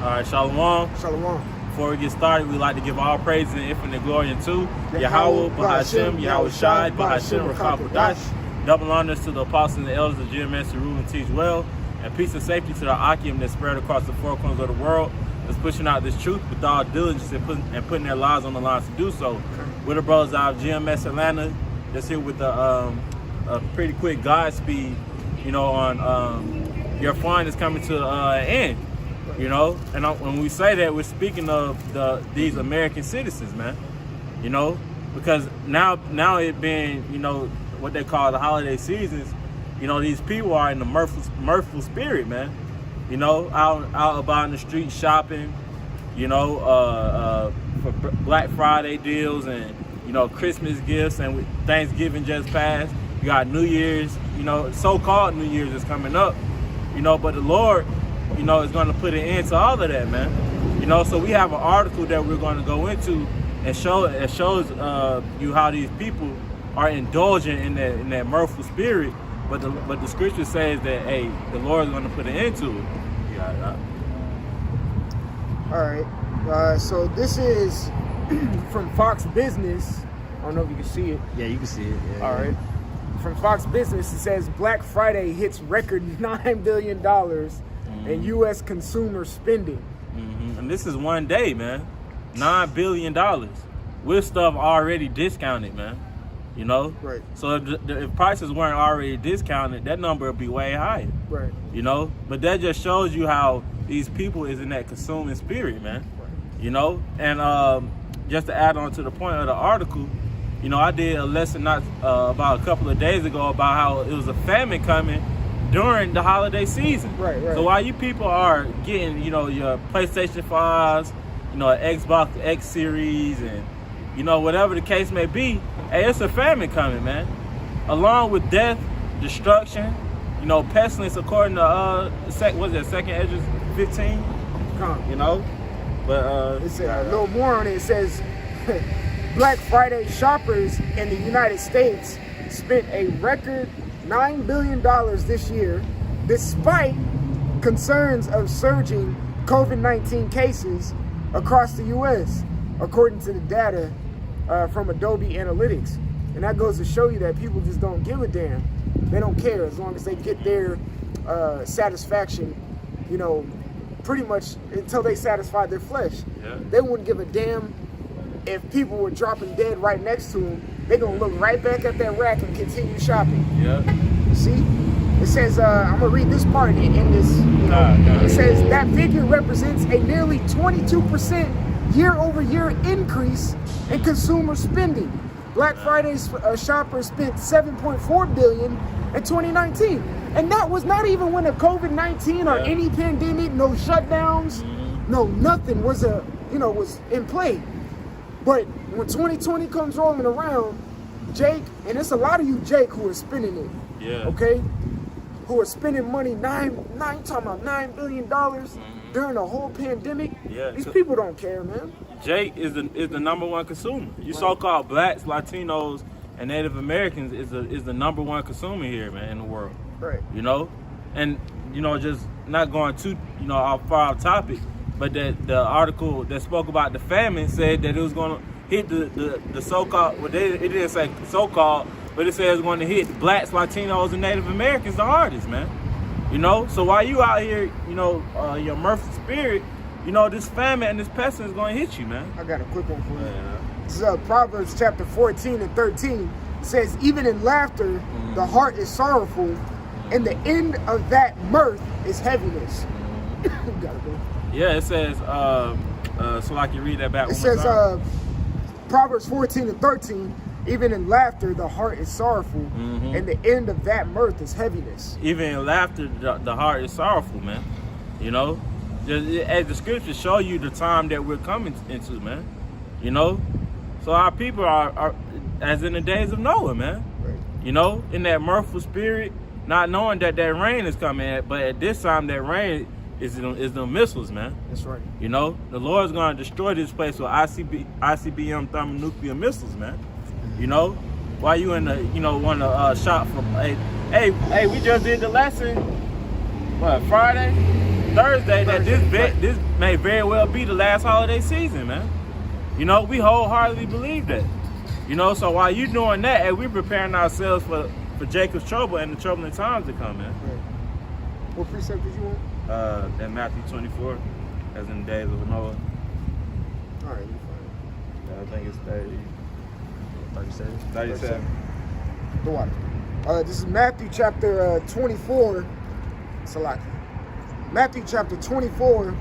All right, Shalom. Shalom. Before we get started, we'd like to give all praise and infinite glory unto Yahweh, Bahashem, Yahweh Shai, Bahashem, Rakapodash. Double honors to the apostles and the elders of GMS who rule and teach well. And peace and safety to the Akim that spread across the four corners of the world. That's pushing out this truth with all diligence and putting their lives on the line to do so. We're the brothers out of GMS Atlanta. Just here with a pretty quick Godspeed, on your flying is coming to an end. And when we say that, we're speaking of these American citizens, man. Because now it being, what they call the holiday seasons, these people are in the mirthful spirit, man. Out about in the street shopping, for Black Friday deals and, Christmas gifts, and Thanksgiving just passed. You got New Year's, so-called New Year's is coming up, but the Lord, is going to put an end to all of that, man. So we have an article that we're going to go into and shows you how these people are indulging in that mirthful spirit, but the scripture says that, hey, the Lord is going to put an end to it. All right. So this is from Fox Business. I don't know if you can see it. Yeah, you can see it. Yeah, all right. From Fox Business, it says Black Friday hits record $9 billion in U.S. consumer spending. And this is one day, man. $9 billion with stuff already discounted, man. Right. So if prices weren't already discounted, that number would be way higher. Right. But that just shows you how these people is in that consuming spirit, man. Right. And just to add on to the point of the article, I did a lesson about a couple of days ago about how it was a famine coming during the holiday season. Right. So while you people are getting, your PlayStation 5s, Xbox X Series, and whatever the case may be, hey, it's a famine coming, man. Along with death, destruction, pestilence, according to Second Esdras 15. But it's a little more on it. It says Black Friday shoppers in the United States spent a record $9 billion this year, despite concerns of surging COVID-19 cases across the U.S., according to the data from Adobe Analytics. And that goes to show you that people just don't give a damn. They don't care as long as they get their satisfaction, pretty much until they satisfy their flesh. Yeah. They wouldn't give a damn if people were dropping dead right next to them. They're going to look right back at that rack and continue shopping. Yeah. See? It says, I'm going to read this part in this. It says that figure represents a nearly 22% year-over-year increase in consumer spending. Black Friday shoppers spent $7.4 billion in 2019. And that was not even when a COVID-19 or any pandemic, no shutdowns, no nothing was was in play. But when 2020 comes rolling around, Jake, and it's a lot of you, Jake, who are spending it. Yeah. Okay? Who are spending money, talking about $9 billion during the whole pandemic. Yeah. These people don't care, man. Jake is the number one consumer. You so-called blacks, Latinos, and Native Americans is the number one consumer here, man, in the world. Right. And just not going too far off topic, but that the article that spoke about the famine said that it was going to hit the so-called. Well, it didn't say so-called, but it said it was going to hit blacks, Latinos, and Native Americans the hardest, man. So while you out here, your mirthful spirit, this famine and this pestilence is going to hit you, man. I got a quick one for you. This is Proverbs chapter 14 and 13. It says, even in laughter, the heart is sorrowful, and the end of that mirth is heaviness. You gotta go. Yeah, it says, so I can read that back. It says, Proverbs 14 and 13, even in laughter, the heart is sorrowful, and the end of that mirth is heaviness. Even in laughter, the heart is sorrowful, man. As the scriptures show you the time that we're coming into, man. So our people are as in the days of Noah, man. Right. In that mirthful spirit, not knowing that rain is coming, but at this time that rain is the missiles, man. That's right. The Lord's going to destroy this place with ICBM thermonuclear missiles, man. While you in the want to shop for hey, we just did the lesson. What, Friday? Thursday that this may very well be the last holiday season, man. You know, we wholeheartedly believe that. You know, so while you doing that, and we're preparing ourselves for Jacob's trouble and the troubling times to come, man. Right. What precept did you want? In Matthew 24, as in the days of Noah. All right, you fine. I think it's 37. The water. This is Matthew chapter 24. It's a lot. Matthew chapter 24.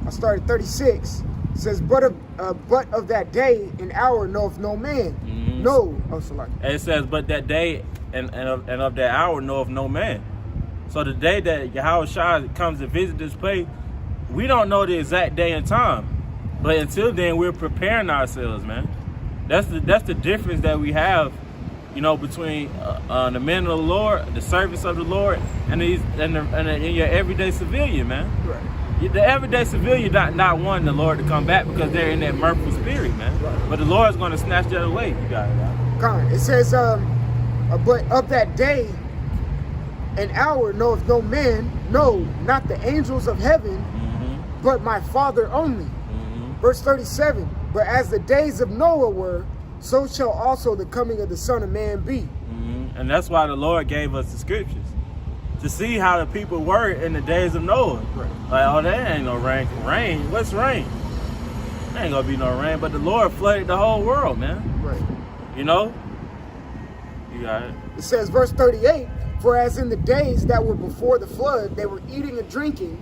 I started 36. It says, but of that day and hour knoweth no man. Mm-hmm. No. Oh, so like. And it says, but that day and of that hour knoweth no man. So the day that Yahweh Shai comes to visit this place, we don't know the exact day and time. But until then, we're preparing ourselves, man. That's the difference that we have, you know, between the men of the Lord, the servants of the Lord, and your everyday civilian, man. Right. The everyday civilian not wanting the Lord to come back because they're in that mirthful spirit, man. Right. But the Lord's going to snatch that away. You got it, right? God. It says, but of that day and hour knoweth no man, no, not the angels of heaven, but my Father only. Verse 37, but as the days of Noah were, so shall also the coming of the Son of Man be. And that's why the Lord gave us the scriptures, to see how the people were in the days of Noah. Right. Like, oh, there ain't no rain. Rain? What's rain? There ain't gonna be no rain. But the Lord flooded the whole world, man. Right. You know? You got it. It says, verse 38, for as in the days that were before the flood, they were eating and drinking,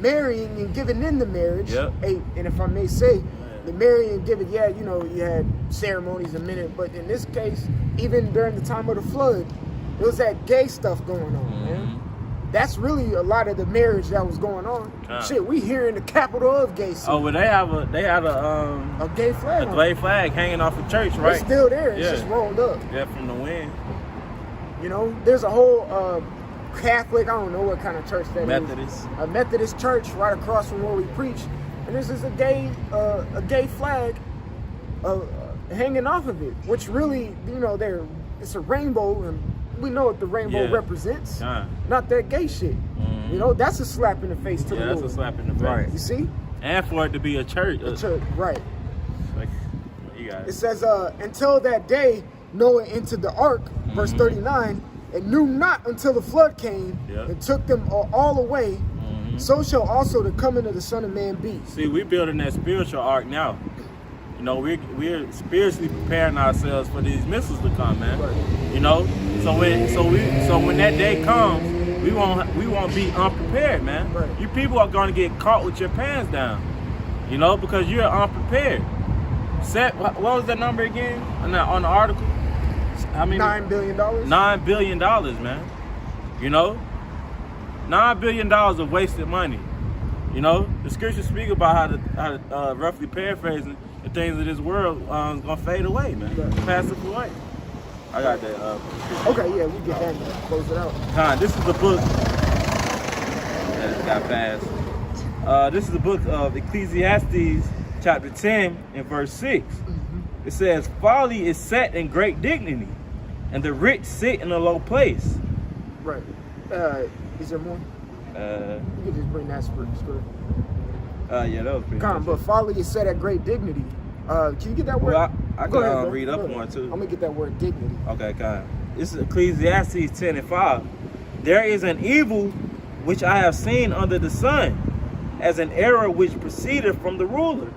marrying and giving in the marriage. Yep. And if I may say, the marrying and giving, yeah, you know, you had ceremonies a minute, but in this case, even during the time of the flood, there was that gay stuff going on, man. That's really a lot of the marriage that was going on. Shit, we here in the capital of gay city. Oh, well, they had a gay flag. A gay flag hanging off a church, right? It's still there. It's just rolled up. Yeah, from the wind. You know, there's a whole Catholic, I don't know what kind of church that Methodist. is. A Methodist church right across from where we preach. And this is a gay flag hanging off of it, which really, you know, it's a rainbow, and we know what the rainbow represents. Not that gay shit. You know, that's a slap in the face to the Lord. Yeah, that's a slap in the face. Right. You see? And for it to be a church. A church, right. Like, you got it. It says, until that day, Noah entered the ark, verse 39, and knew not until the flood came and took them all away. So shall also the coming of the Son of Man be. See, we're building that spiritual ark now. You know, we're spiritually preparing ourselves for these missiles to come, man. Right. You know, so when that day comes, we won't be unprepared, man. Right. You people are going to get caught with your pants down, you know, because you're unprepared. What was the number again on the article? How many? $9 billion. $9 billion, man. You know, $9 billion of wasted money. You know, the scriptures speak about how to roughly paraphrasing, the things of this world is gonna fade away, man. Right. Pass it away. I got that. Okay, yeah, we get that and close it out. This is the book that got passed. This is the book of Ecclesiastes, chapter 10 and verse 6. It says, "Folly is set in great dignity, and the rich sit in a low place." Right. Is there more? You can just bring that script. Yeah, that was pretty good. But folly is set at great dignity. Can you get that word? Well, I can read up on it too. I'm gonna get that word dignity. Okay, kind. This is Ecclesiastes 10 and 5. "There is an evil which I have seen under the sun, as an error which proceeded from the ruler.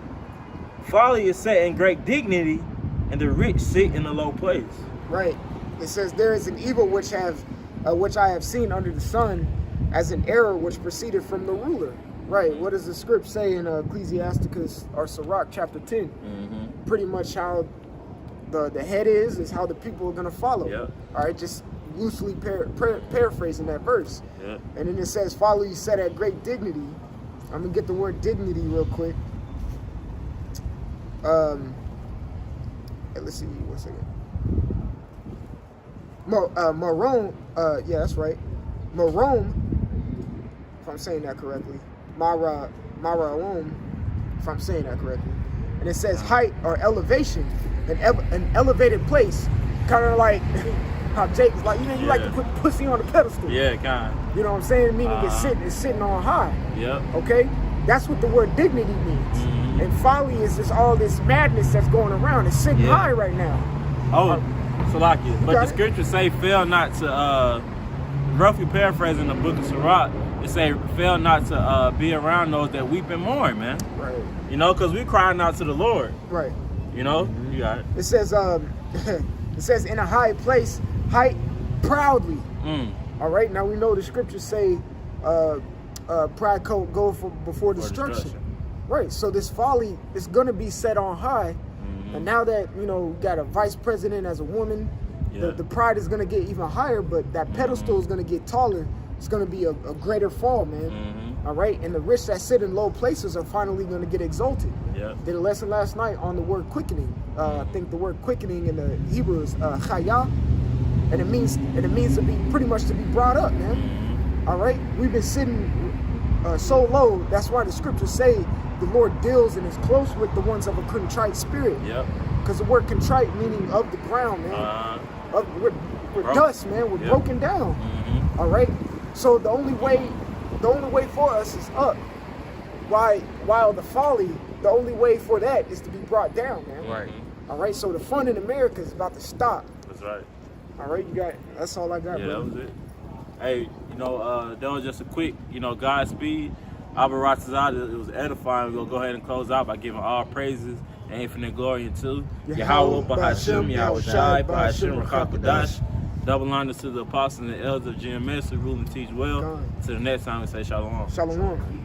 Folly is set in great dignity, and the rich sit in a low place." Right. It says, "There is an evil which I have seen under the sun, as an error which proceeded from the ruler." Right. What does the script say in Ecclesiasticus or Sirach chapter 10? Pretty much how the head is how the people are going to follow. Yeah. All right. Just loosely paraphrasing that verse. Yeah. And then it says, "Folly is set at great dignity." I'm going to get the word dignity real quick. Let's see, 1 second. Marome, yeah, that's right. Marome, if I'm saying that correctly. Maraom, if I'm saying that correctly. And it says height or elevation, an elevated place. Kind of like how Jake's like, you know, you like to put pussy on the pedestal. Yeah, kind. You know what I'm saying? Meaning it's sitting on high. Yep. Okay? That's what the word dignity means. And folly is just all this madness that's going around. It's sitting high right now. Oh, Salakia. But the scriptures say, fail not to, roughly paraphrasing the book of Sirach, it say, fail not to be around those that weep and mourn, man. Right. You know, because we crying out to the Lord. Right. You know? You got it. It says, it says, in a high place, height proudly. All right? Now we know the scriptures say, pride go before destruction. Right. So this folly is going to be set on high. And now that, you know, we got a vice president as a woman, the pride is going to get even higher, but that pedestal is going to get taller. It's going to be a greater fall, man. All right? And the rich that sit in low places are finally going to get exalted. Did a lesson last night on the word quickening. I think the word quickening in the Hebrew is chaya, and it means to be pretty much to be brought up, man. All right? We've been sitting so low. That's why the scriptures say the Lord deals and is close with the ones of a contrite spirit. Because the word contrite meaning of the ground, man. We're dust, man. We're broken down. All right. So the only way for us is up. While the folly, the only way for that is to be brought down, man. Right. All right. So the fun in America is about to stop. That's right. All right. That's all I got. Yeah, bro. that was it. Hey, you know, that was just a quick, you know, Godspeed. Abba Ratazada, it was edifying. We're going to go ahead and close out by giving all praises and infinite glory to Yahweh, Bahashem, Yahweh Shai, Bahashem, Rakakadash. Double honors to the apostles and the elders of GMS who rule and teach well. Till the next time we say Shalom. Shalom.